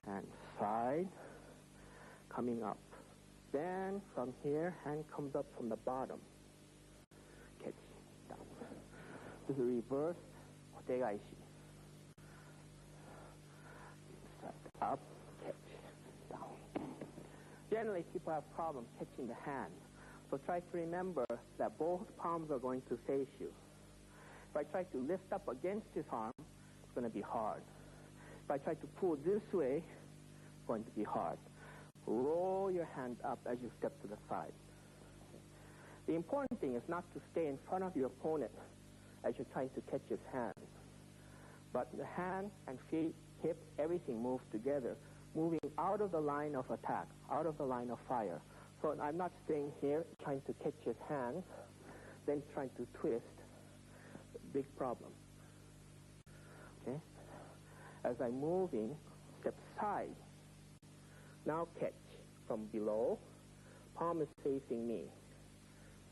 hand side, coming up. Then from here, hand comes up from the bottom. Catch, down. This is a reverse Hotegaishi. Up, catch, down. Generally, people have problems catching the hand. So try to remember that both palms are going to face you. If I try to lift up against his arm, it's going to be hard. If I try to pull this way, it's going to be hard. Roll your hand up as you step to the side. The important thing is not to stay in front of your opponent as you're trying to catch his hand. But the hand and feet, hip, everything moves together, moving out of the line of attack, out of the line of fire. So I'm not staying here trying to catch his hand, then trying to twist. Big problem. Okay? As I'm moving, step side. Now catch from below. Palm is facing me.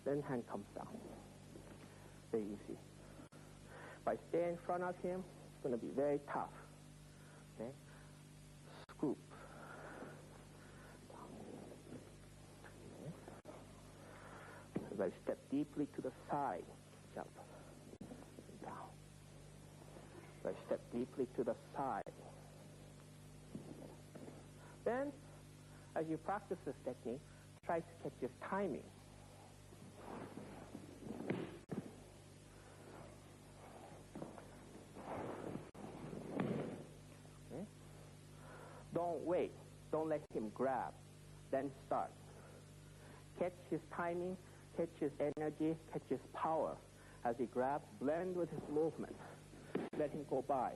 Then hand comes down. Very easy. If I stay in front of him, it's going to be very tough. Okay? Scoop. As I step deeply to the side, jump. Down. As I step deeply to the side. Then, as you practice this technique, try to catch his timing. Okay? Don't wait. Don't let him grab. Then start. Catch his timing, catch his energy, catch his power. As he grabs, blend with his movement. Let him go by.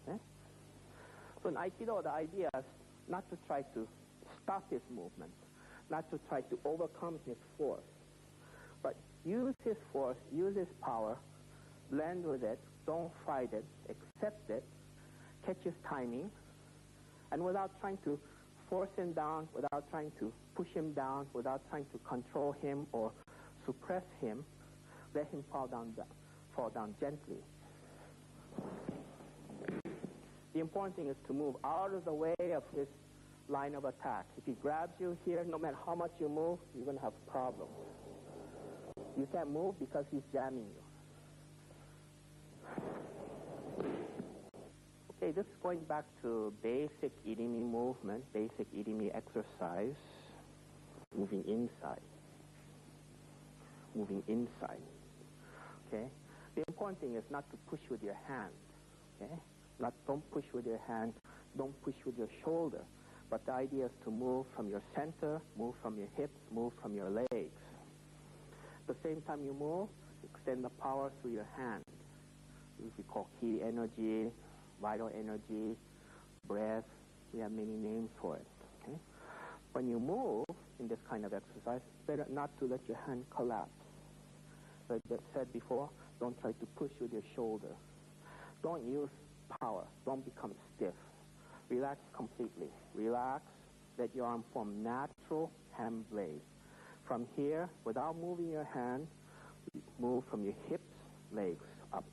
Okay? So in Aikido, the idea is not to try to stop his movement, not to try to overcome his force, but use his force, use his power, blend with it, don't fight it, accept it, catch his timing, and without trying to force him down, without trying to push him down, without trying to control him or suppress him, let him fall down gently. The important thing is to move out of the way of his line of attack. If he grabs you here, no matter how much you move, you're going to have problems. You can't move because he's jamming you. Okay, this is going back to basic irimi movement, basic irimi exercise, moving inside. Moving inside. Okay? The important thing is not to push with your hand. Okay? Don't push with your hand, don't push with your shoulder. But the idea is to move from your center, move from your hips, move from your legs. At the same time you move, extend the power through your hand. This we call ki energy, vital energy, breath. We have many names for it. Okay? When you move in this kind of exercise, it's better not to let your hand collapse. Like I said before, don't try to push with your shoulder. Don't use power. Don't become stiff. Relax completely. Relax. Let your arm form natural hand blade. From here, without moving your hand, move from your hips, legs, up.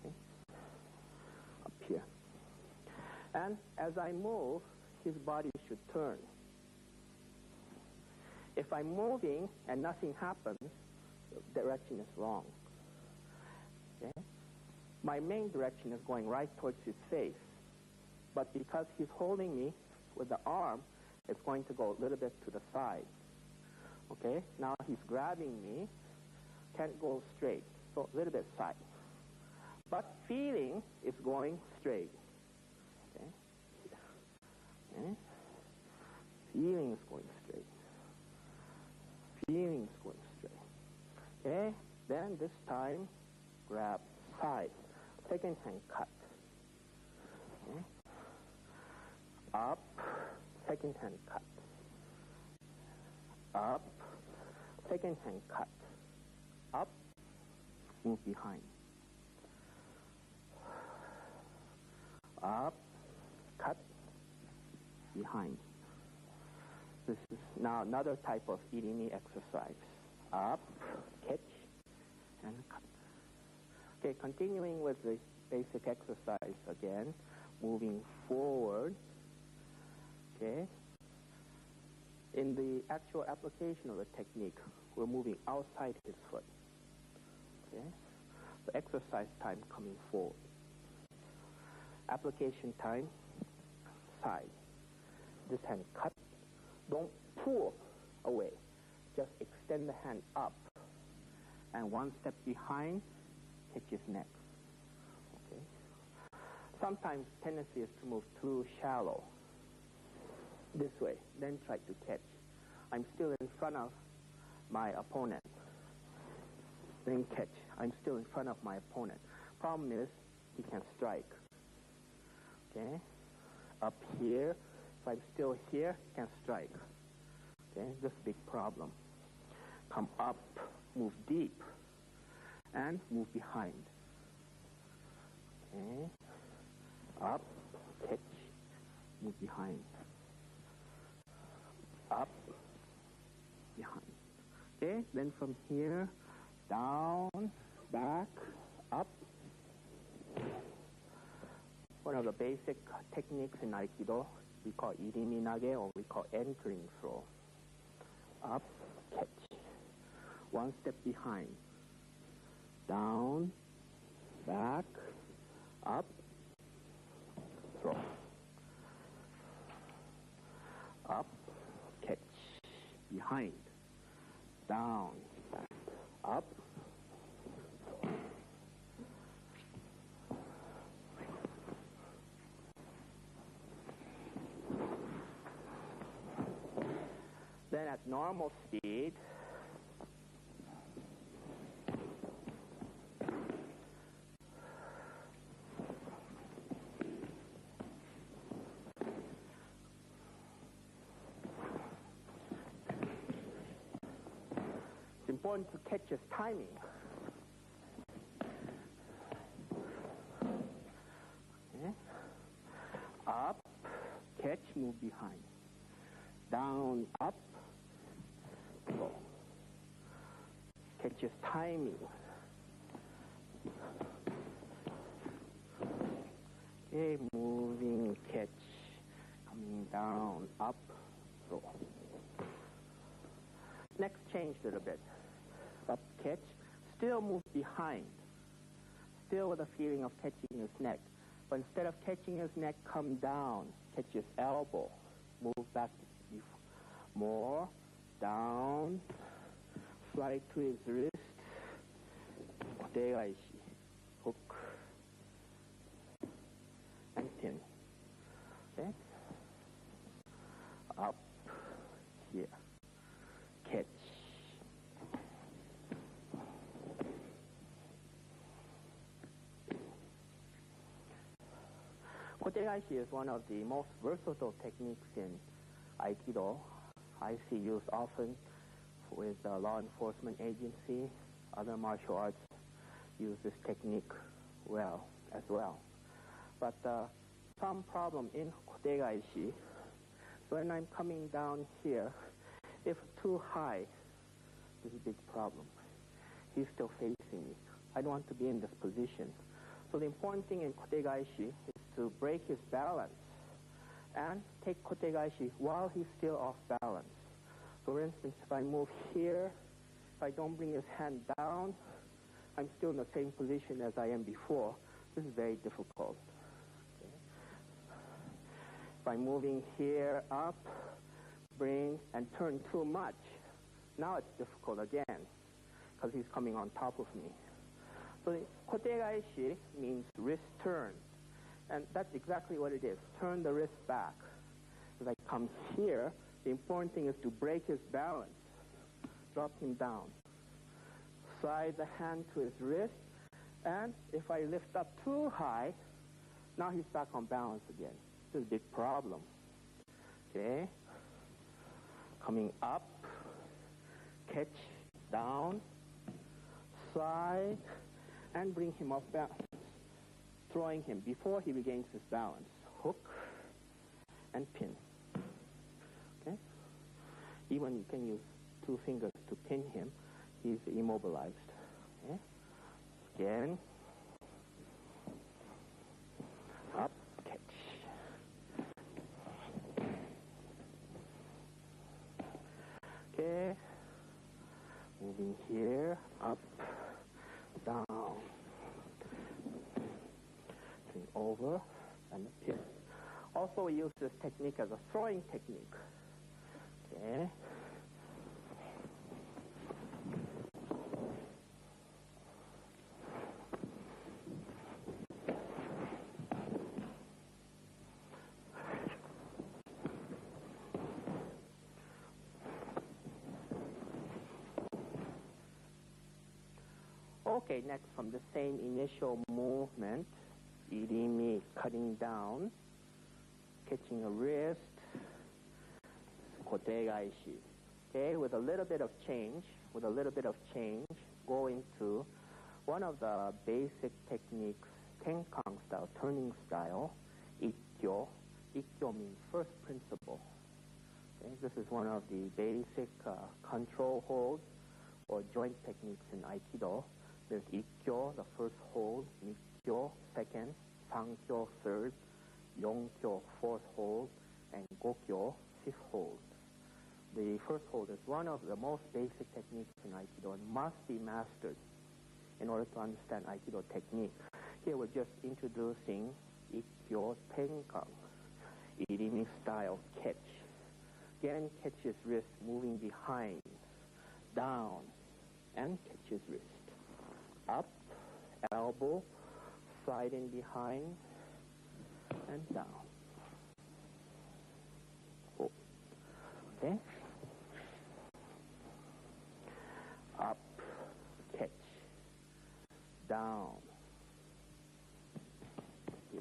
Okay? Up here. And as I move, his body should turn. If I'm moving and nothing happens, the direction is wrong. Okay? My main direction is going right towards his face. But because he's holding me with the arm, it's going to go a little bit to the side. Okay? Now he's grabbing me. Can't go straight. So a little bit side. But feeling is going straight. Okay? Okay? Feeling is going straight. Feeling is going straight. Okay? Then this time, grab side. Second hand cut. Okay? Up. Second hand cut. Up. Second hand cut. Up. Move behind. Up. Cut. Behind. This is now another type of irimi exercise. Up, catch, and cut. Okay, continuing with the basic exercise again, moving forward. Okay. In the actual application of the technique, we're moving outside his foot. Okay. So exercise time coming forward. Application time, side. This hand cut. Don't pull away. Just extend the hand up. And one step behind, catch his neck. Okay. Sometimes tendency is to move too shallow. This way, then try to catch. I'm still in front of my opponent. Then catch. I'm still in front of my opponent. Problem is, he can strike. Okay? Up here, if I'm still here, he can strike. Okay? This is a big problem. Come up, move deep, and move behind. Okay? Up, catch, move behind. Up, behind. Okay, then from here, down, back, up. One of the basic techniques in Aikido, we call irimi nage, or we call entering throw. Up, catch. One step behind. Down, back, up, throw. Up, catch, behind, down, back, up, throw. Then at normal speed, it's important to catch his timing. Okay. Up, catch, move behind. Down, up, go. Catch his timing. Okay, moving, catch, coming down, up, go. Next, change a little bit. Up, catch, still move behind. Still with a feeling of catching his neck. But instead of catching his neck, come down, catch his elbow. Move back more, down, slide to his wrist, kotegaishi, hook, and pin. Okay? Up, here, catch. Kotegaishi is one of the most versatile techniques in Aikido. I see used often with law enforcement agency. Other martial arts use this technique well as well. But some problem in kotegaishi, when I'm coming down here, if too high, this is a big problem. He's still facing me. I don't want to be in this position. So the important thing in kotegaishi is to break his balance and take kotegaishi while he's still off balance. For instance, if I move here, if I don't bring his hand down, I'm still in the same position as I am before. This is very difficult. Okay. If I'm moving here up, bring, and turn too much, now it's difficult again, because he's coming on top of me. So the kotegaishi means wrist turn. And that's exactly what it is. Turn the wrist back. As I come here, the important thing is to break his balance. Drop him down. Slide the hand to his wrist. And if I lift up too high, now he's back on balance again. This is a big problem. Okay? Coming up, catch, down, slide, and bring him off balance. Throwing him before he regains his balance. Hook and pin. Okay? Even you can use 2 fingers to pin him. He's immobilized. Okay? Again, over and a pin. Also, we use this technique as a throwing technique. Okay. Okay, next from the same initial movement, irimi, cutting down, catching a wrist, kotegaishi. Okay, with a little bit of change, go into one of the basic techniques, tenkang style, turning style, ikkyo. Ikkyo means first principle. Okay, this is one of the basic control holds or joint techniques in Aikido. There's ikkyo, the first hold, nikkyo, second, sankyo, third, yonkyo, fourth hold, and gokyo, fifth hold. The first hold is one of the most basic techniques in Aikido and must be mastered in order to understand Aikido technique. Here we're just introducing ikkyo tenkang, irimi style catch. Again, catch his wrist moving behind, down, and catch his wrist. Up, elbow, slide in behind, and down. Oh. Okay? Up, catch, down. Here.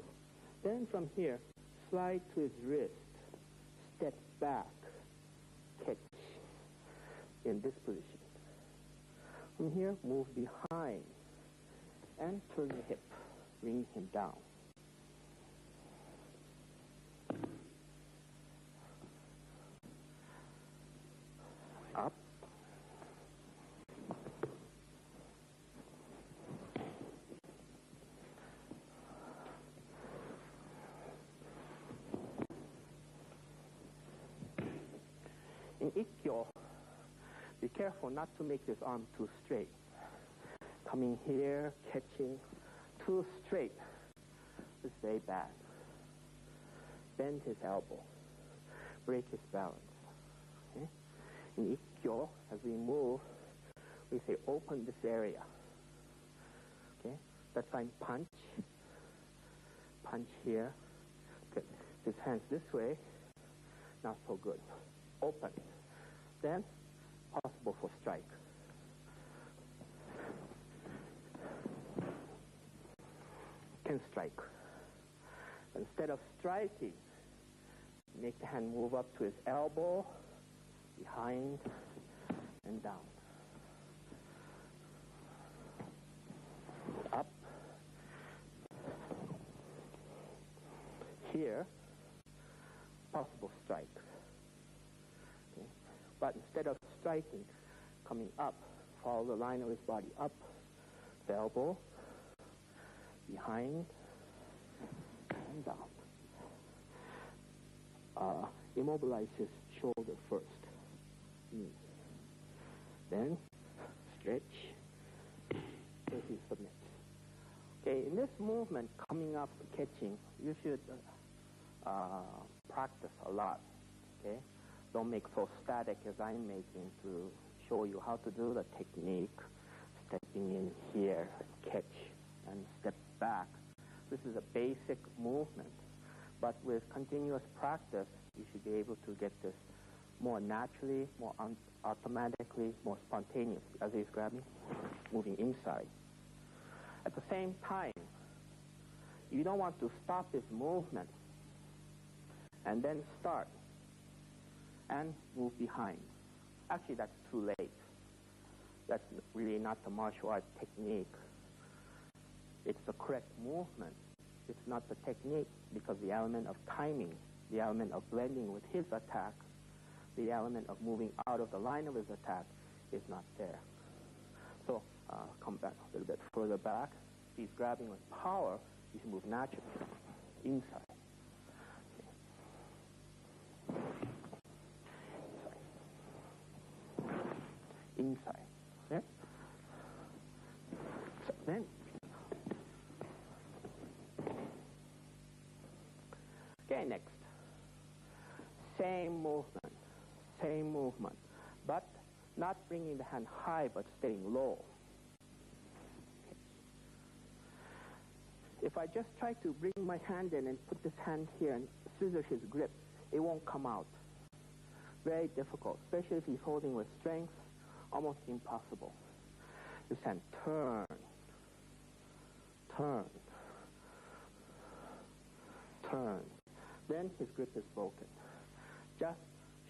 Then from here, slide to his wrist, step back, catch in this position. From here, move behind and turn the hip, bring him down. Up. In ikkyo, be careful not to make this arm too straight. Coming here, catching, too straight. This is very bad. Bend his elbow. Break his balance. Okay? In ikkyo, as we move, we say open this area. Okay? That's fine. Punch. Punch here. Good. His hands this way. Not so good. Open. Then, possible for strike. Can strike. Instead of striking, make the hand move up to his elbow, behind, and down. Up. Here, possible strike. Okay. But instead of striking, coming up, follow the line of his body up, the elbow, behind, and down. Immobilize his shoulder first. Then stretch till he submits. Okay, in this movement, coming up, catching, you should practice a lot. Okay, don't make so static as I'm making to show you how to do the technique. Stepping in here, catch, and step back. This is a basic movement, but with continuous practice, you should be able to get this more naturally, more automatically, more spontaneously. As he's grabbing, moving inside. At the same time, you don't want to stop his movement and then start and move behind. Actually, that's too late. That's really not the martial art technique. It's the correct movement. It's not the technique, because the element of timing, the element of blending with his attack, the element of moving out of the line of his attack is not there. So come back a little bit further back. If he's grabbing with power, you should move naturally inside. Inside. Okay? So then, next. Same movement, but not bringing the hand high, but staying low. If I just try to bring my hand in and put this hand here and scissor his grip, it won't come out. Very difficult, especially if he's holding with strength, almost impossible. This hand, turn, turn, turn. Then his grip is broken. Just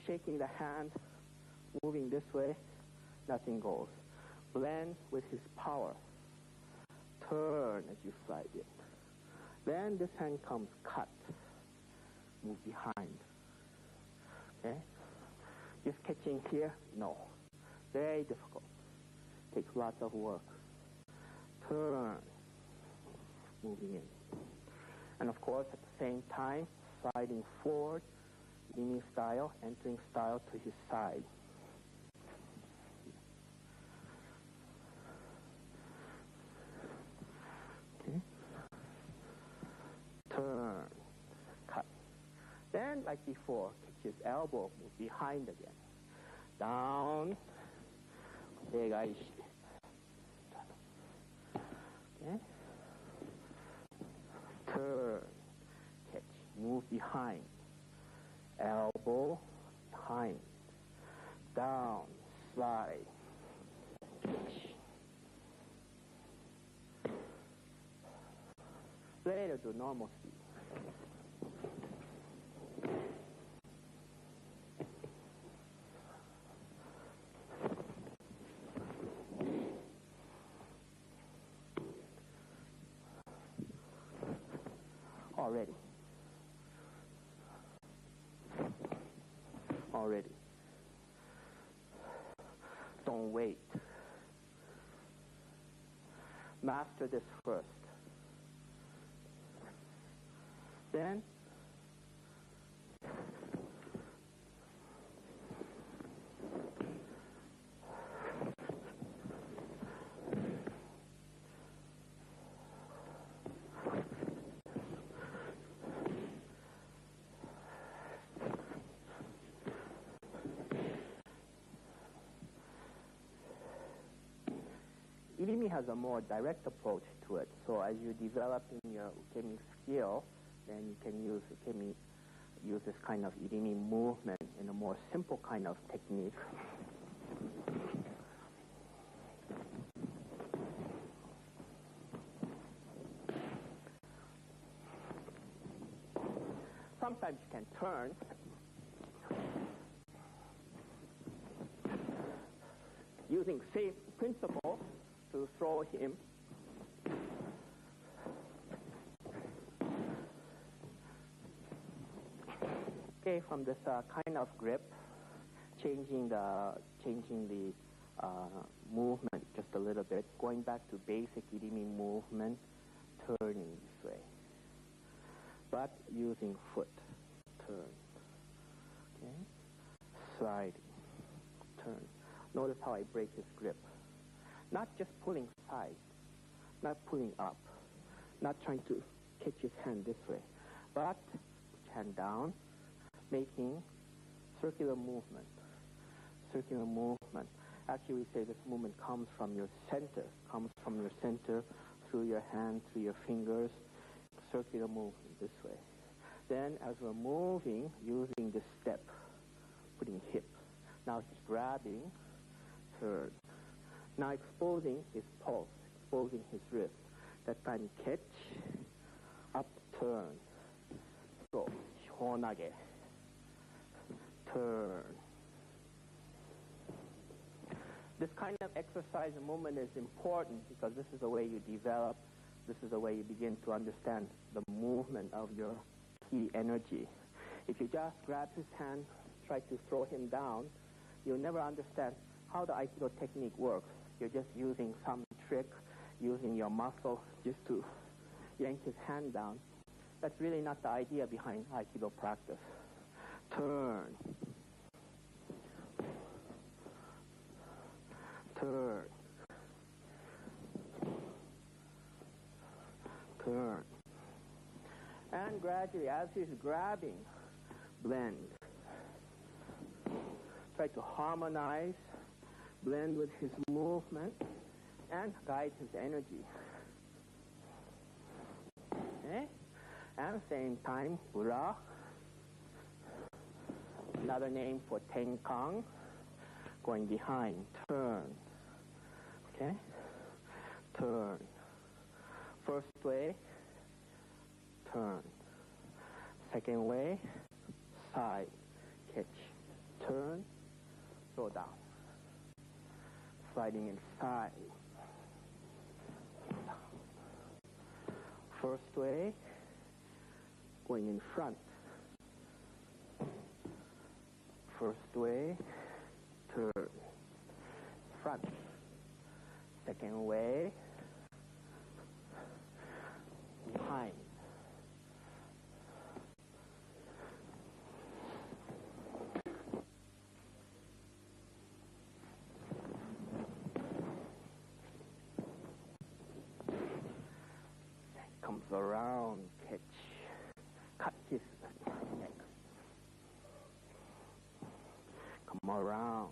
shaking the hand, moving this way, nothing goes. Blend with his power. Turn as you slide it. Then this hand comes cut. Move behind. Okay? Just catching here? No. Very difficult. Takes lots of work. Turn. Moving in. And of course, at the same time, sliding forward, leaning style, entering style to his side. Okay. Turn. Cut. Then, like before, kick his elbow, move behind again. Down. Okay. Turn. Catch. Move behind. Elbow behind. Down. Slide. Catch. Later to normal speed. Already. Don't wait. Master this first. Then Irimi has a more direct approach to it. So as you develop in your ukemi skill, then you can use this kind of Irimi movement in a more simple kind of technique. Sometimes you can turn. Using same principle to throw him. Okay, from this kind of grip, changing the movement just a little bit, going back to basic Irimi movement, turning this way, but using foot, turn, okay, sliding, turn. Notice how I break his grip. Not just pulling side, not pulling up, not trying to catch his hand this way, but put hand down, making circular movement. Circular movement. Actually, we say this movement comes from your center, through your hand, through your fingers, circular movement this way. Then, as we're moving, using this step, putting hip. Now he's grabbing, turn. Now exposing his pulse, exposing his wrist. That time catch, up, turn. So, honage. Turn. This kind of exercise and movement is important because this is the way you develop, this is the way you begin to understand the movement of your ki energy. If you just grab his hand, try to throw him down, you'll never understand how the Aikido technique works. You're just using some trick, using your muscle just to yank his hand down. That's really not the idea behind Aikido practice. Turn. Turn. Turn. And gradually, as he's grabbing, blend. Try to harmonize, blend with his movement, and guide his energy. Okay? At the same time, Ura, another name for Tenkang, going behind, turn. Okay? Turn. First way, turn. Second way, side, catch, turn, throw down. Sliding inside. First way, going in front. First way, turn, front. Second way, behind. Comes around, catch, cut his neck. Come around.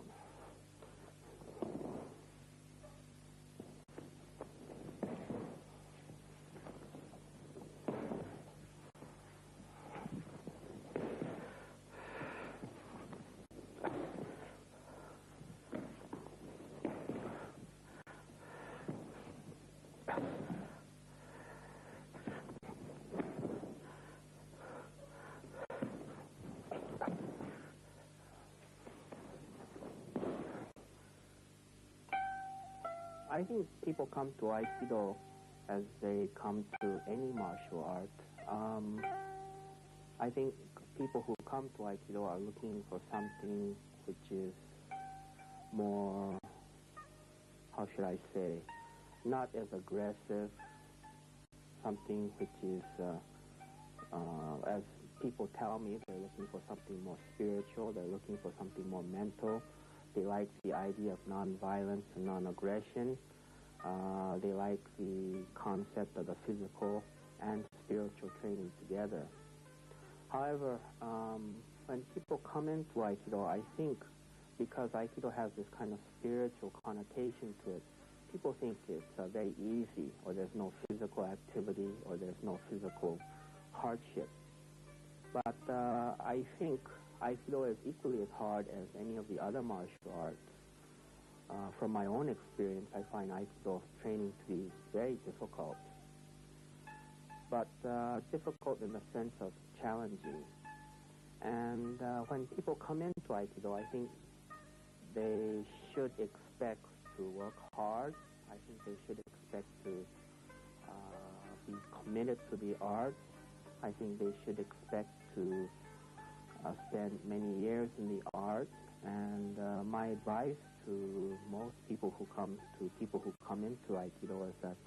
I think people come to Aikido as they come to any martial art. I think people who come to Aikido are looking for something which is more, how should I say, not as aggressive, something which is, as people tell me, they're looking for something more spiritual, they're looking for something more mental. They like the idea of non-violence and non-aggression. They like the concept of the physical and spiritual training together. However, when people come into Aikido, I think because Aikido has this kind of spiritual connotation to it, people think it's very easy, or there's no physical activity, or there's no physical hardship. But I think Aikido is equally as hard as any of the other martial arts. From my own experience, I find Aikido training to be very difficult. But difficult in the sense of challenging. And when people come into Aikido, I think they should expect to work hard. I think they should expect to be committed to the art. I think they should expect to spend many years in the art. And my advice to most people who come into Aikido is that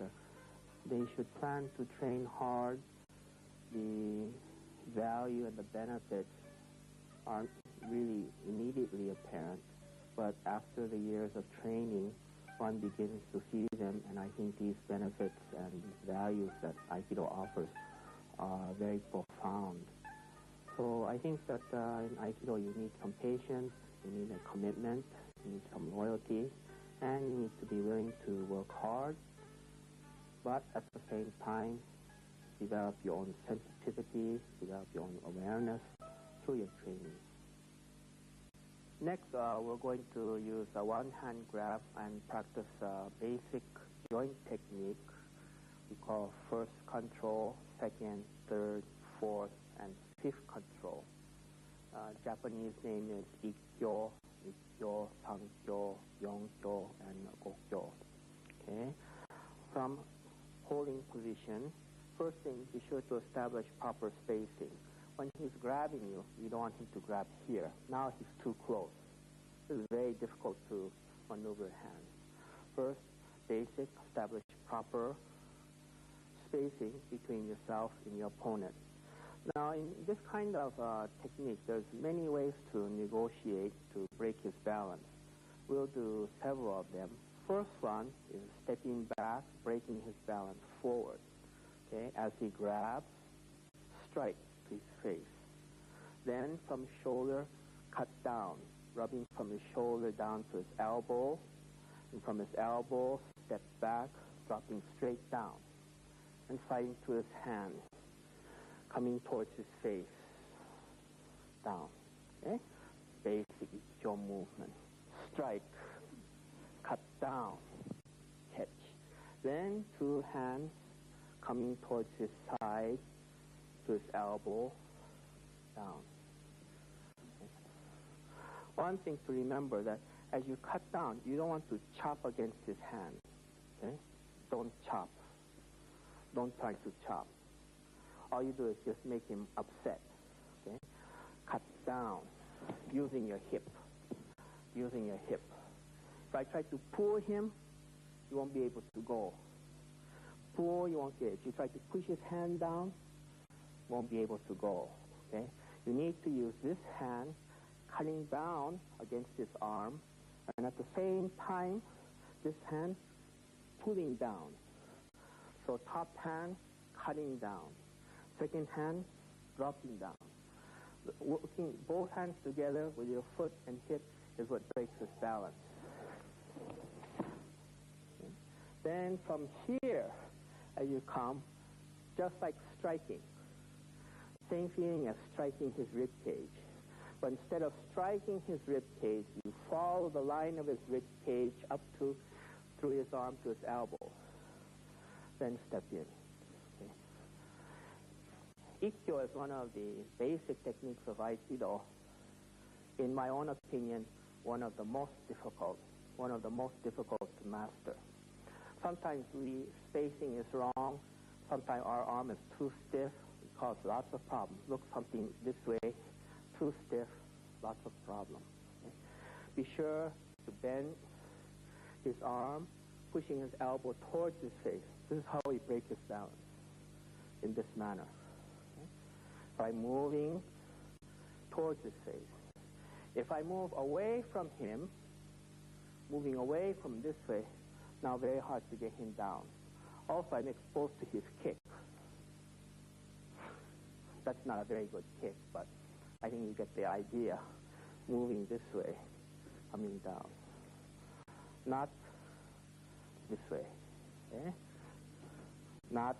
they should plan to train hard. The value and the benefits aren't really immediately apparent, but after the years of training, one begins to see them, and I think these benefits and these values that Aikido offers are very profound. So I think that in Aikido you need some patience, you need a commitment, you need some loyalty, and you need to be willing to work hard, but at the same time develop your own sensitivity, develop your own awareness through your training. Next, we're going to use a one-hand grab and practice basic joint technique we call first control, second, third, fourth, and fifth control. Japanese name is Ikkyo, Ikkyo, Sankyo, Yonkyo, and Gokyo. Okay? From holding position, first thing, be sure to establish proper spacing. When he's grabbing you, you don't want him to grab here. Now he's too close. This is very difficult to maneuver hand. First, basic, establish proper spacing between yourself and your opponent. Now, in this kind of technique, there's many ways to negotiate to break his balance. We'll do several of them. First one is stepping back, breaking his balance forward. Okay, as he grabs, strike to his face. Then from shoulder, cut down, rubbing from his shoulder down to his elbow, and from his elbow, step back, dropping straight down, and sliding to his hand, coming towards his face, down. Okay? Basic jaw movement. Strike, cut down, catch. Then two hands coming towards his side, to his elbow, down. One thing to remember that as you cut down, you don't want to chop against his hand. Okay? Don't chop. Don't try to chop. All you do is just make him upset. Okay? Cut down using your hip. Using your hip. If I try to pull him, you won't be able to go. Pull, you won't get it. If you try to push his hand down, you won't be able to go. Okay? You need to use this hand cutting down against his arm, and at the same time, this hand pulling down. So top hand cutting down, second hand dropping down. Working both hands together with your foot and hip is what breaks his balance. Okay. Then from here, as you come, just like striking, same feeling as striking his rib cage. But instead of striking his rib cage, you follow the line of his rib cage up to, through his arm to his elbow. Then step in. Okay. Ikkyo is one of the basic techniques of Aikido. In my own opinion, one of the most difficult to master. Sometimes spacing is wrong. Sometimes our arm is too stiff. It causes lots of problems. Look something this way. Too stiff, lots of problems. Okay? Be sure to bend his arm, pushing his elbow towards his face. This is how we break his balance, in this manner. Okay? By moving towards his face. If I move away from him, moving away from this way, now very hard to get him down. Also, I'm exposed to his kick. That's not a very good kick, but I think you get the idea. Moving this way, coming down. Not this way. Okay? Not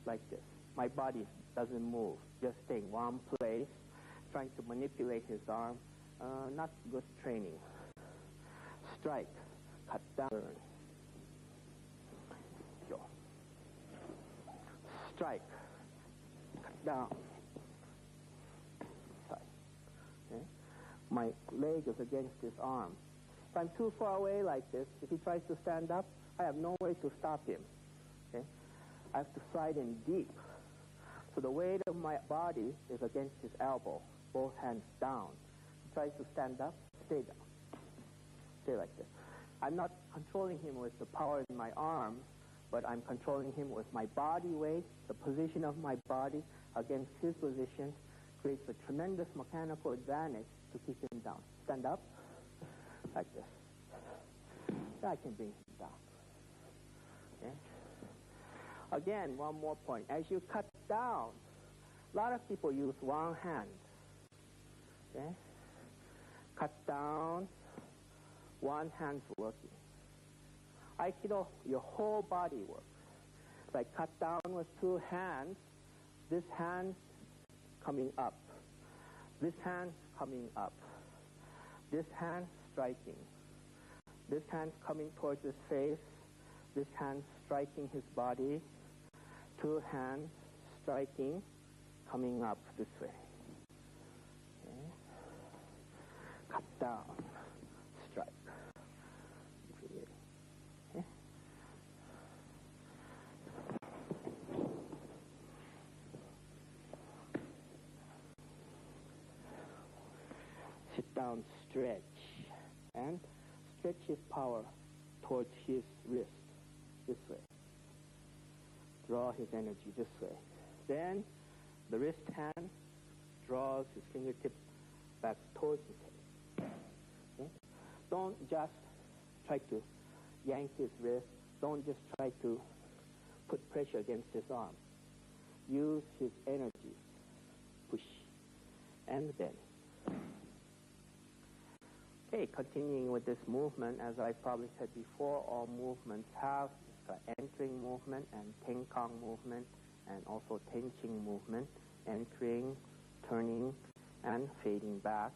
like this. My body doesn't move, just staying one place, trying to manipulate his arm. Not good training. Strike, cut down. Go. Strike, cut down. Okay. My leg is against his arm. If I'm too far away like this, if he tries to stand up, I have no way to stop him. Okay? I have to slide in deep. So the weight of my body is against his elbow, both hands down. He tries to stand up, stay down. Stay like this. I'm not controlling him with the power in my arm, but I'm controlling him with my body weight, the position of my body against his position, creates a tremendous mechanical advantage to keep him down. Stand up, like this. I can bring him down. Okay? Again, one more point. As you cut down, a lot of people use one hand. Okay? Cut down, one hand's working. Aikido, your whole body works. If I cut down with two hands, this hand coming up. This hand coming up. This hand striking. This hand coming towards his face. This hand striking his body. Two hands striking, coming up this way. Okay. Cut down, strike. Okay. Sit down, stretch, and stretch his power towards his wrist, this way. Draw his energy this way. Then the wrist hand draws his fingertip back towards his head. Okay? Don't just try to yank his wrist. Don't just try to put pressure against his arm. use his energy. Push and bend. Okay, continuing with this movement, as I probably said before, all movements have entering movement and tenkang movement, and also tenching movement, entering, turning, and fading back.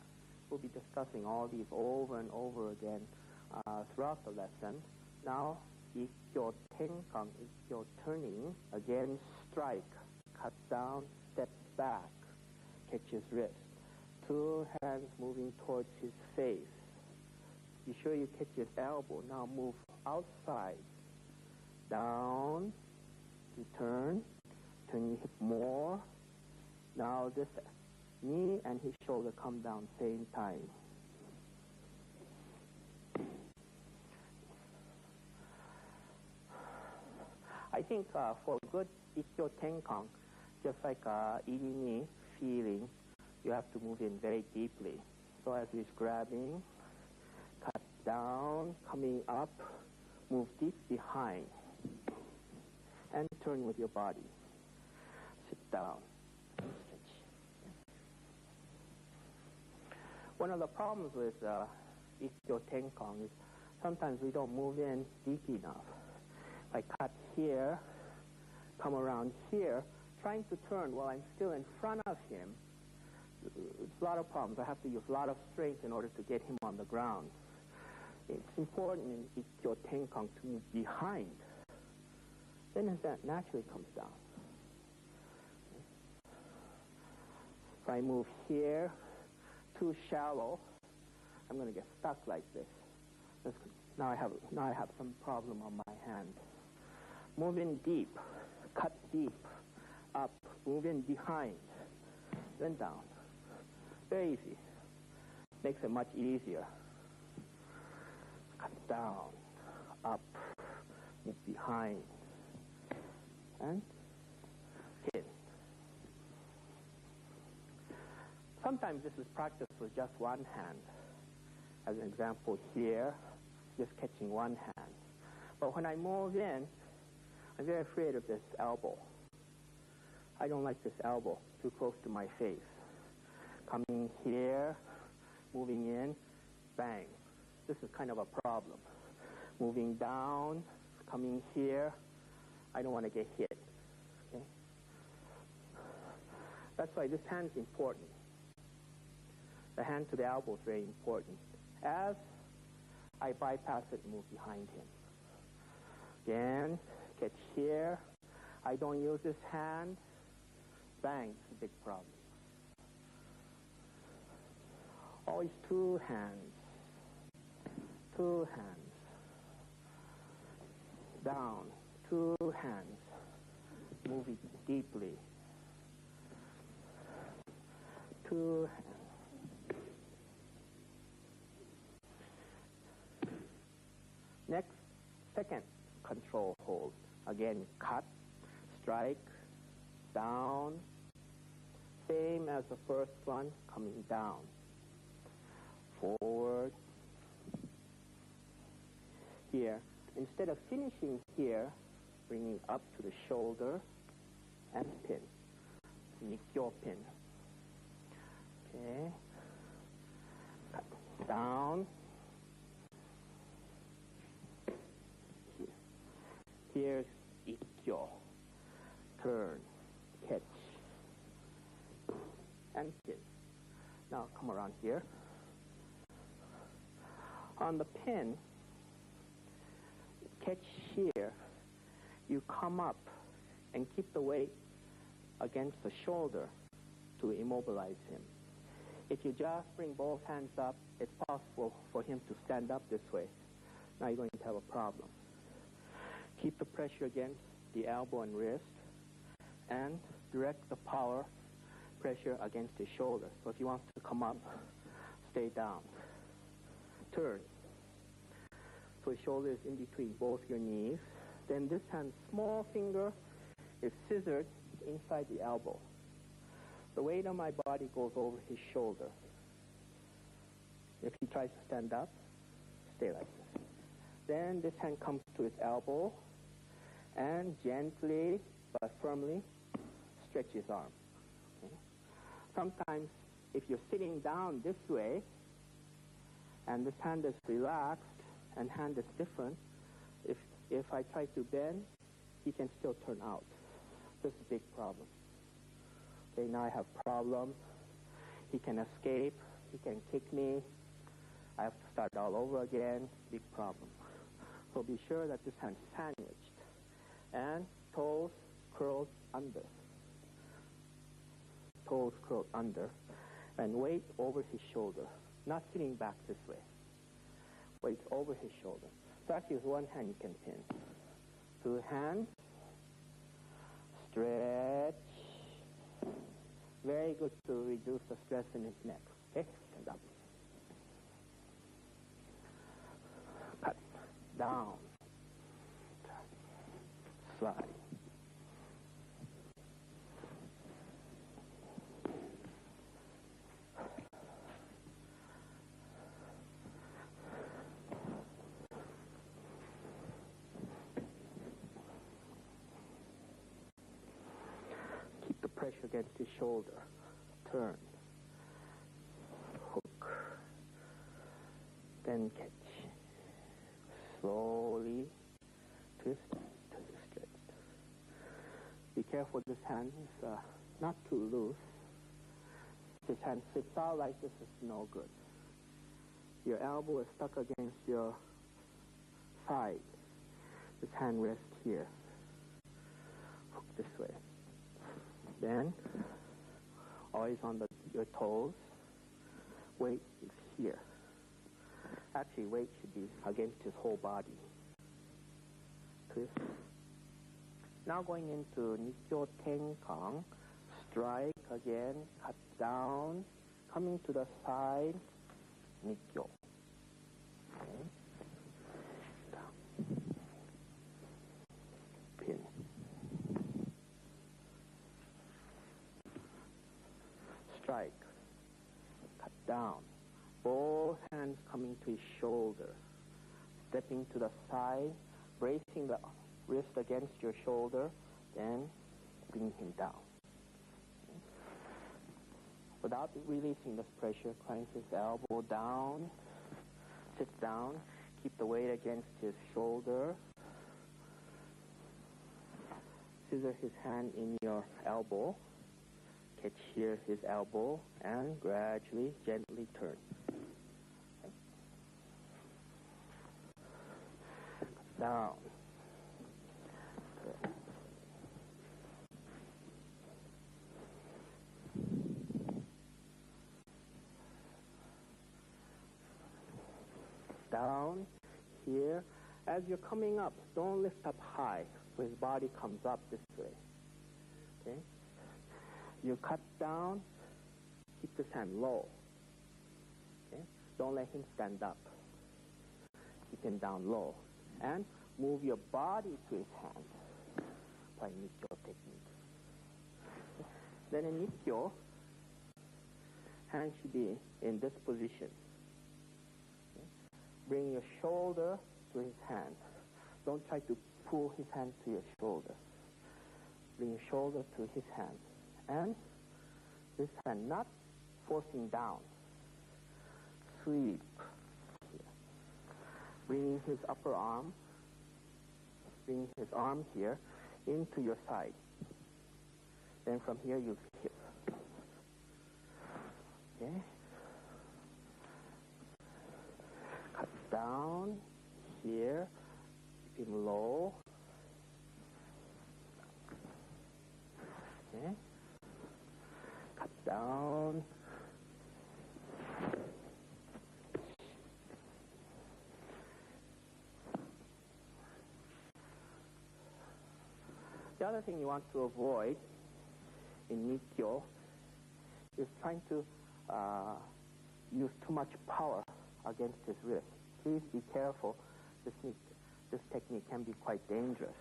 We'll be discussing all these over and over again throughout the lesson. Now, ikkyo tenkang, ikkyo turning, again strike, cut down, step back, catch his wrist. 2 hands moving towards his face. Be sure you catch his elbow. Now move outside, down, return, turn your hip more. Now this knee and his shoulder come down same time. I think for good ikkyo tenkang, just like irimi, feeling, you have to move in very deeply. So as he's grabbing, cut down, coming up, move deep behind, and turn with your body. Sit down and stretch. One of the problems with ikkyo tenkang is sometimes we don't move in deep enough. I cut here, come around here, trying to turn while I'm still in front of him. It's a lot of problems. I have to use a lot of strength in order to get him on the ground. It's important in ikkyo tenkang to move behind. Then that naturally comes down. If I move here too shallow, I'm going to get stuck like this. Now I have some problem on my hand. Move in deep, cut deep, up, move in behind, then down. Very easy. Makes it much easier. Cut down, up, move behind, and hit. Sometimes this is practiced with just one hand. As an example here, just catching one hand. But when I move in, I'm very afraid of this elbow. I don't like this elbow too close to my face. Coming here, moving in, bang. This is kind of a problem. Moving down, coming here, I don't want to get hit. Okay? That's why this hand is important. The hand to the elbow is very important. As I bypass it and move behind him. Again, catch here. I don't use this hand. Bang, it's a big problem. Always 2 hands. 2 hands. Down. 2 hands. Moving deeply. 2 hands. Next, second control hold. Again, cut, strike, down. Same as the first one, coming down. Forward. Here. Instead of finishing here, bringing up to the shoulder and pin. Nikkyo pin. Okay. Cut down. Here's ikkyo. Turn, catch, and pin. Now come around here. On the pin, catch here. You come up and keep the weight against the shoulder to immobilize him. If you just bring both hands up, it's possible for him to stand up this way. Now you're going to have a problem. Keep the pressure against the elbow and wrist, and direct the power pressure against his shoulder. So if he wants to come up, stay down. Turn. So his shoulder is in between both your knees. Then this hand's small finger is scissored inside the elbow. The weight of my body goes over his shoulder. If he tries to stand up, stay like this. Then this hand comes to his elbow, and gently but firmly stretch his arm. Okay? Sometimes, if you're sitting down this way, and this hand is relaxed, and hand is different, if I try to bend, he can still turn out. This is a big problem. Okay, now I have problems. He can escape. He can kick me. I have to start all over again. Big problem. So be sure that this hand is sandwiched. And toes curled under. Toes curled under. And weight over his shoulder. Not sitting back this way. Weight over his shoulder. So actually with one hand you can pin. 2 hands. Stretch. Very good to reduce the stress in his neck. Okay? Stand up. Cut. Down. Slide. Keep the pressure against his shoulder. Turn. Hook. Then catch. Slowly twist to the stretch. Be careful, this hand is not too loose. This hand sits out like this is no good. Your elbow is stuck against your side. This hand rests here. Hook this way. Then, always on your toes. Weight is here. Actually, weight should be against his whole body. Twist. Now going into Nikkyo Tenkang. Strike again, cut down, coming to the side, Nikkyo. Okay. Down. Pin. Strike. Cut down. Both hands coming to his shoulder. Stepping to the side, bracing the wrist against your shoulder, then bring him down. Okay. Without releasing this pressure, crank his elbow down, sit down, keep the weight against his shoulder. Scissor his hand in your elbow. Catch here his elbow and gradually, gently turn. Okay. Down. Good. Down here. As you're coming up, don't lift up high so his body comes up this way. Okay? You cut down, keep this hand low. Okay? Don't let him stand up. Keep him down low. And move your body to his hand by Nikkyo technique. Okay? Then in Nikkyo, hand should be in this position. Okay? Bring your shoulder to his hand. Don't try to pull his hand to your shoulder. Bring your shoulder to his hand. And this hand not forcing down. Sweep. Here. Bringing his upper arm, bring his arm here into your side. Then from here you hip. Okay. Cut down here, keep him low. Okay. Cut down. The other thing you want to avoid in Nikkyo is trying to use too much power against his wrist. Please be careful. This technique can be quite dangerous.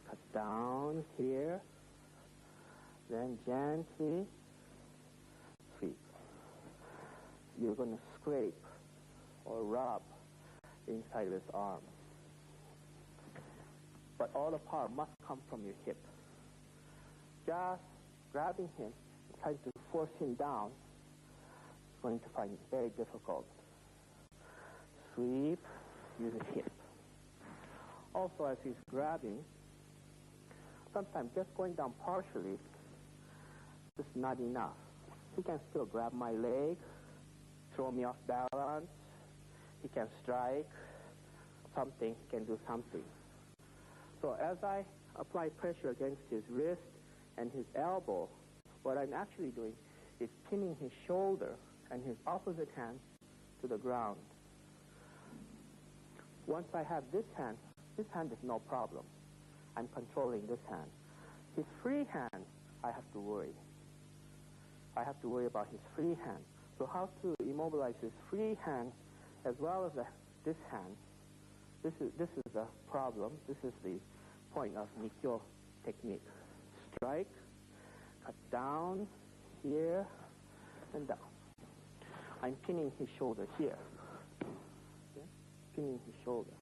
Cut down here. Then gently sweep. You're going to scrape or rub inside of his arm. But all the power must come from your hip. just grabbing him, trying to force him down, is going to find it very difficult. Sweep, use his hip. Also, as he's grabbing, sometimes just going down partially is not enough. He can still grab my leg, throw me off balance. He can strike something, he can do something. So as I apply pressure against his wrist and his elbow, what I'm actually doing is pinning his shoulder and his opposite hand to the ground. Once I have this hand is no problem. I'm controlling this hand. His free hand, I have to worry. I have to worry about his free hand. So how to immobilize his free hand as well as this hand, this is a problem. This is the point of Nikyo technique. Strike, cut down, here, and down. I'm pinning his shoulder here. Okay? Pinning his shoulder.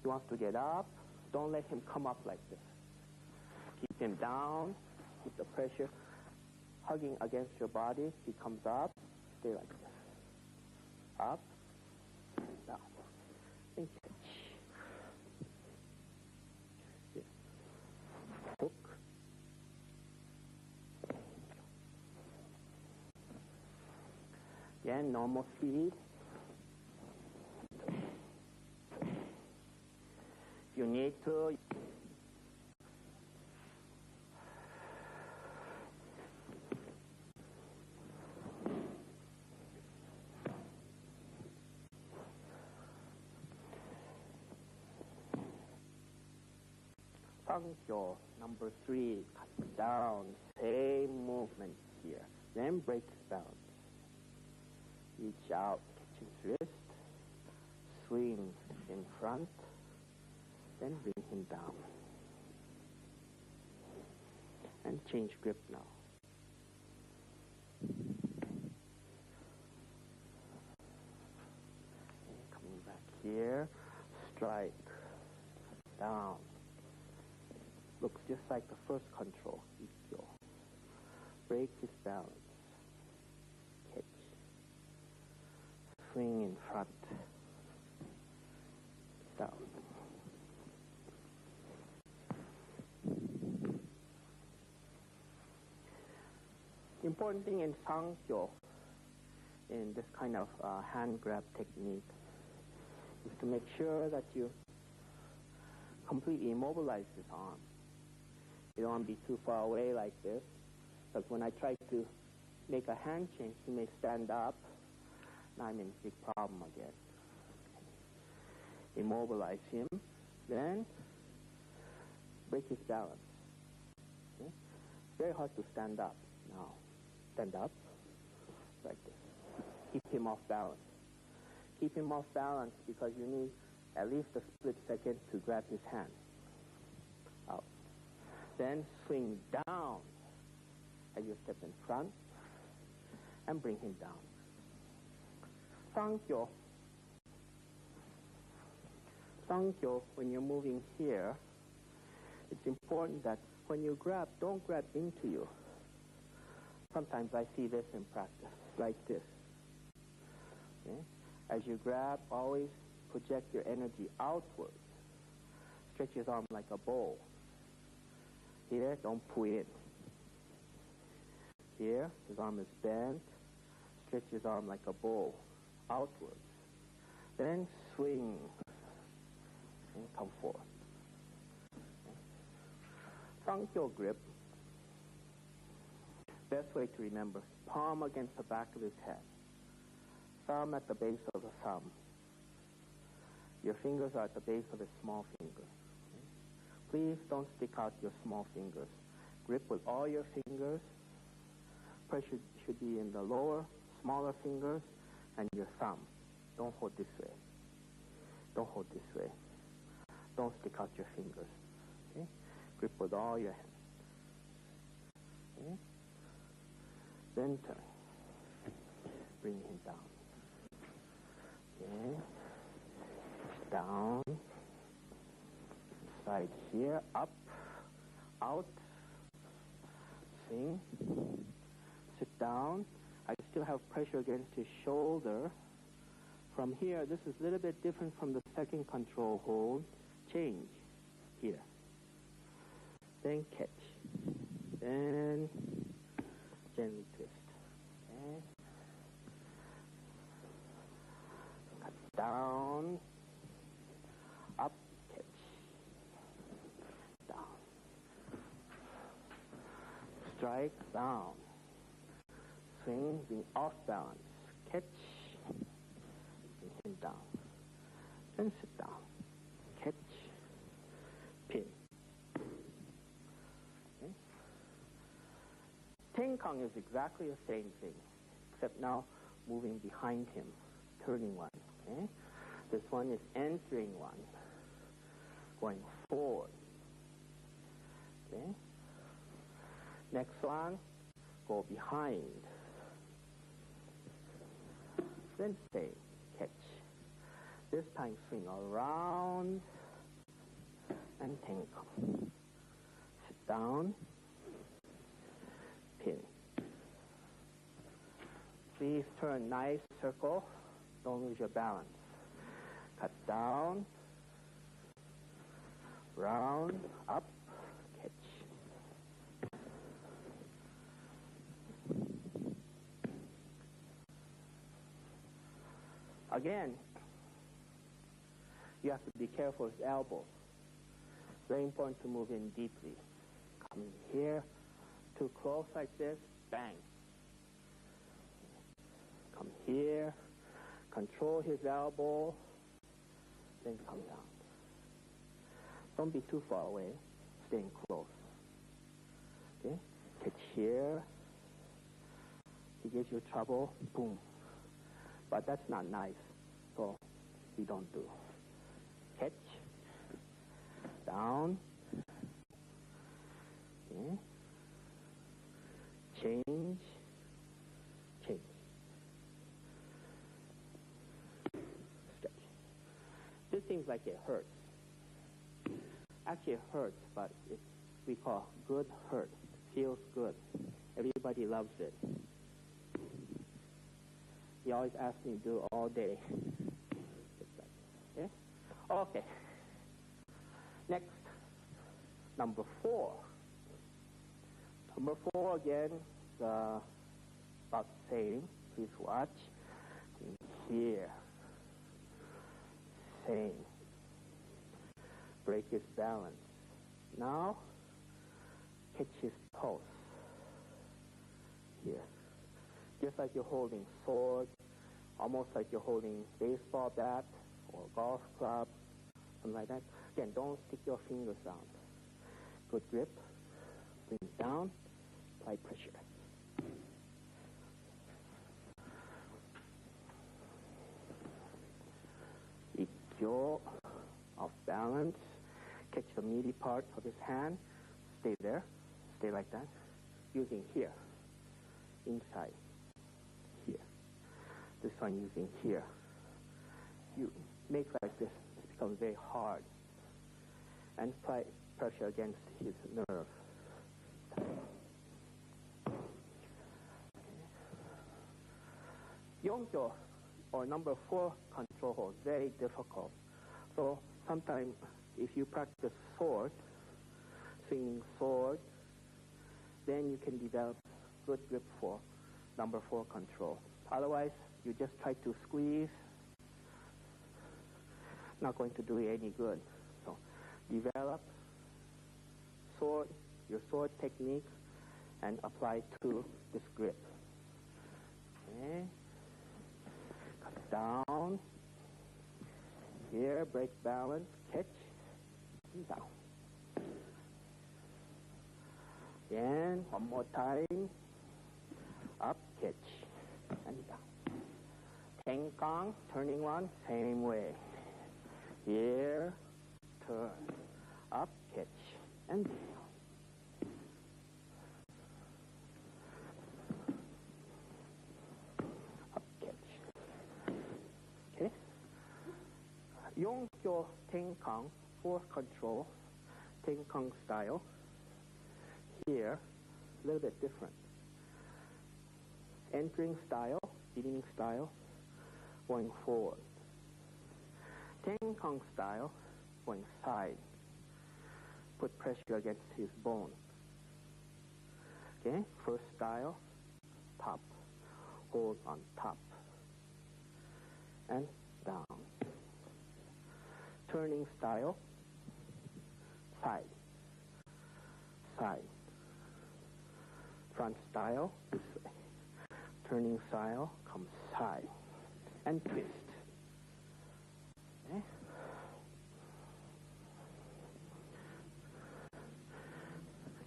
He wants to get up. Don't let him come up like this. Keep him down. Keep the pressure hugging against your body. He comes up. Stay like this. Up, down, and catch. Here. Hook. Again, normal speed. If you need to, Kensho, number 3, cut down, same movement here. Then break his balance. Reach out, catch his wrist, swing in front, then bring him down. And change grip now. Okay, coming back here, strike, down. Looks just like the first control, Ikkyo. Break his balance. Catch. Swing in front. Down. The important thing in Sankyo, in this kind of hand grab technique, is to make sure that you completely immobilize his arm. You don't want to be too far away like this, because when I try to make a hand change, he may stand up, and I'm in a big problem again. Immobilize him, then break his balance. Okay? It's very hard to stand up now. Stand up, like this. Keep him off balance. Keep him off balance because you need at least a split second to grab his hand. Out. Then swing down as you step in front and bring him down. Sankyo. Sankyo, when you're moving here, it's important that when you grab, don't grab into you. Sometimes I see this in practice, like this. Okay? As you grab, always project your energy outward. Stretch his arm like a bowl. Here, don't pull in. Here, his arm is bent. Stretch his arm like a bowl, outward. Then swing and come forth. Sankyo grip. Best way to remember, palm against the back of his head. Thumb at the base of the thumb. Your fingers are at the base of his small finger. Okay? Please don't stick out your small fingers. Grip with all your fingers. Pressure should be in the lower, smaller fingers and your thumb. Don't hold this way. Don't hold this way. Don't stick out your fingers. Okay? Grip with all your hands. Okay? Then turn. Bring him down. Okay. Down. Side here. Up. Out. swing, sit down. I still have pressure against his shoulder. From here, this is a little bit different from the second control hold. Change here. Then catch. Then gently twist. Okay. Cut down. Up, catch. Down. Strike, down. Swing, being off balance. Catch. And down. Then sit down. Catch. Pin. Okay. Tenkang is exactly the same thing, except now moving behind him, turning one. Okay. This one is entering one, going forward. Okay. Next one, go behind. Then stay, catch. This time swing around and tenkang. Sit down, pin. Please turn nice circle. Don't lose your balance. Cut down, round, up, catch. Again, you have to be careful with elbow. Very important to move in deeply. Come in here, too close like this, bang. Come here, control his elbow, then come down. Don't be too far away, staying close. Okay, catch here. He gives you trouble, boom. But that's not nice, so we don't do. Catch, down, okay. Change, change. Stretch. This seems like it hurts. Actually, it hurts, but it's we call good hurt. Feels good. Everybody loves it. He always asks me to do it all day. Okay? Okay. Next, number 4. Number 4 again, about the same. Please watch. Here. Same. Break his balance. Now, catch his pulse. Here. Just like you're holding sword, almost like you're holding baseball bat or golf club, something like that. Again, don't stick your fingers out. Good grip. Bring it down. Apply pressure. Ikkyo, off balance. Catch the meaty part of his hand. Stay there. Stay like that. Using here. Inside. Here. This one using here. You make like this. It becomes very hard. And apply pressure against his nerve. Yongkyo, or number 4 control hold, very difficult. So sometimes if you practice sword, swinging sword, then you can develop good grip for number 4 control. Otherwise, you just try to squeeze, not going to do you any good. So develop sword, your sword technique, and apply to this grip. Okay. Cut down. Here, break balance, catch, and down. Again, one more time. Up, catch, and down. Tenkang, turning one, same way. Here, turn. Up, catch, and down. Up, catch. Okay? Yongkyo Tenkang, 4th control, Tenkang style. Here, a little bit different. Entering style, beginning style, going forward. Tenkong style, going side. Put pressure against his bone. Okay, first style, top. Hold on top. And down. Turning style, side. Side. Front style, this way. Turning style, come side. And twist. Okay.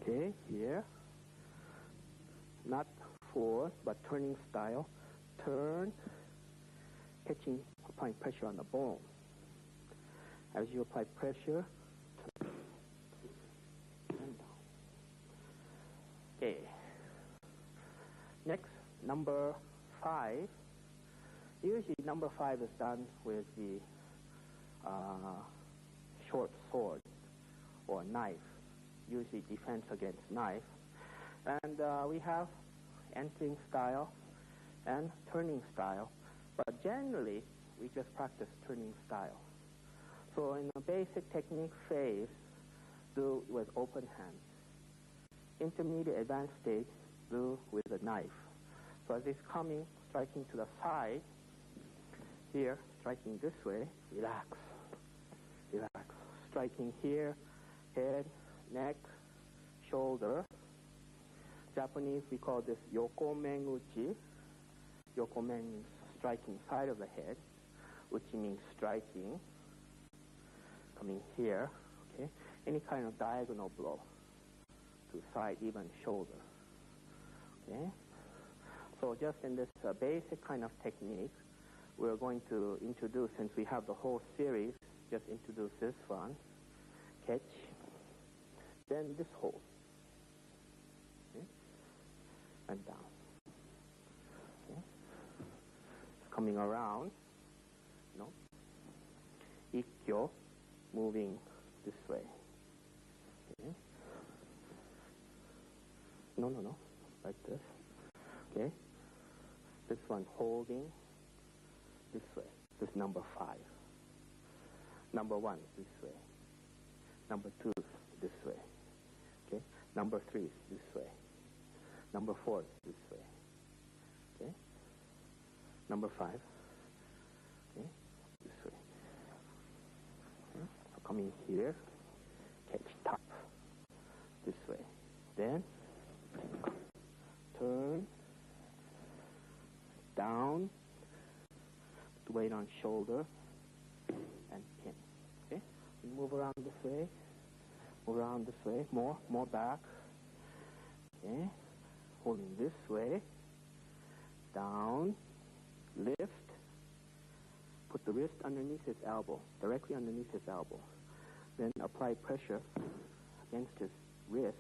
Okay, here. Not forward, but turning style. Turn, catching, applying pressure on the bone. As you apply pressure, turn and down. Okay. Next, number 5. Usually number 5 is done with the short sword or knife. Usually defense against knife. And we have entering style and turning style. But generally, we just practice turning style. So in the basic technique phase, do with open hand. Intermediate advanced stage, do with a knife. So as it's coming, striking to the side, here, striking this way, relax, relax. Striking here, head, neck, shoulder. Japanese, we call this yokomen uchi. Yokomen means striking side of the head. Uchi means striking. Coming here, okay? Any kind of diagonal blow to side, even shoulder, okay? So just in this basic kind of technique, we're going to introduce, since we have the whole series, just introduce this one, catch, then this hold, okay? And down, okay? Coming around, no? Ikkyo, moving this way, okay? No, like this, okay? This one holding this way. This is number 5. Number 1 this way. Number 2 this way, okay? Number 3 this way. Number 4 this way, okay? Number 5, okay? This way. Okay? So coming here, catch top this way. Then turn down, weight on shoulder, and pin. Okay? Move around this way, move around this way, more back. Okay? Holding this way, down, lift, put the wrist underneath his elbow, directly underneath his elbow. Then apply pressure against his wrist.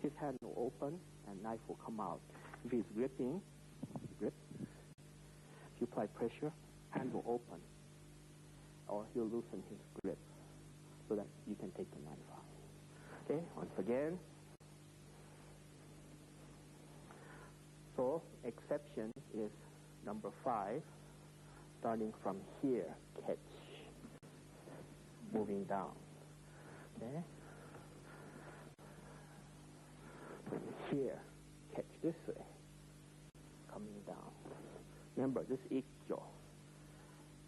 His hand will open and knife will come out. If he's gripping, grip. If you apply pressure, hand will open, or he'll loosen his grip so that you can take the knife out. Okay, once again. So, exception is number 5, starting from here, catch, moving down. Okay? Here, catch this way, coming down. Remember, this is ikkyo.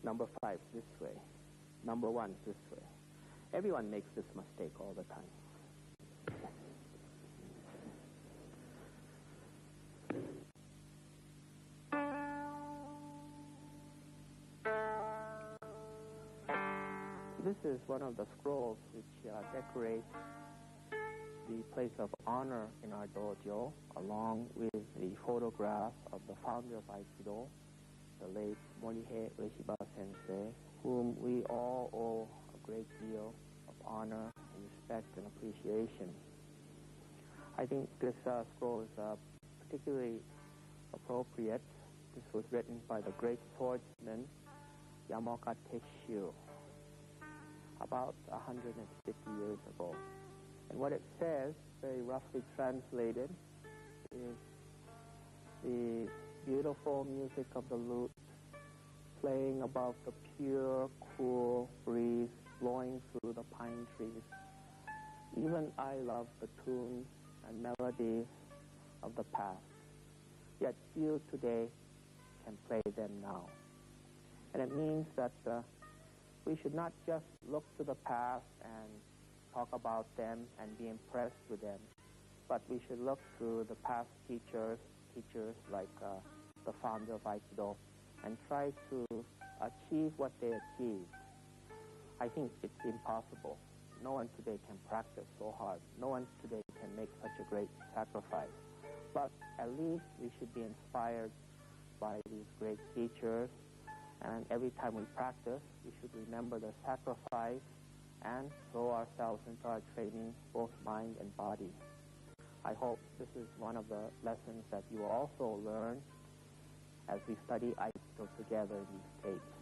Number 5 this way. Number 1 this way. Everyone makes this mistake all the time. This is one of the scrolls which decorate the place of honor in our dojo, along with the photograph of the founder of Aikido, the late Morihei Ueshiba Sensei, whom we all owe a great deal of honor, respect, and appreciation. I think this scroll is particularly appropriate. This was written by the great swordsman Yamaoka Tesshu about 150 years ago. And what it says, very roughly translated, is the beautiful music of the lute playing above the pure, cool breeze blowing through the pine trees. Even I love the tunes and melodies of the past, yet few today can play them now. And it means that we should not just look to the past and talk about them and be impressed with them, but we should look to the past teachers like the founder of Aikido, and try to achieve what they achieved. I think it's impossible. No one today can practice so hard. No one today can make such a great sacrifice. But at least we should be inspired by these great teachers, and every time we practice, we should remember the sacrifice and throw ourselves into our training, both mind and body. I hope this is one of the lessons that you will also learn as we study Aikido together in these tapes.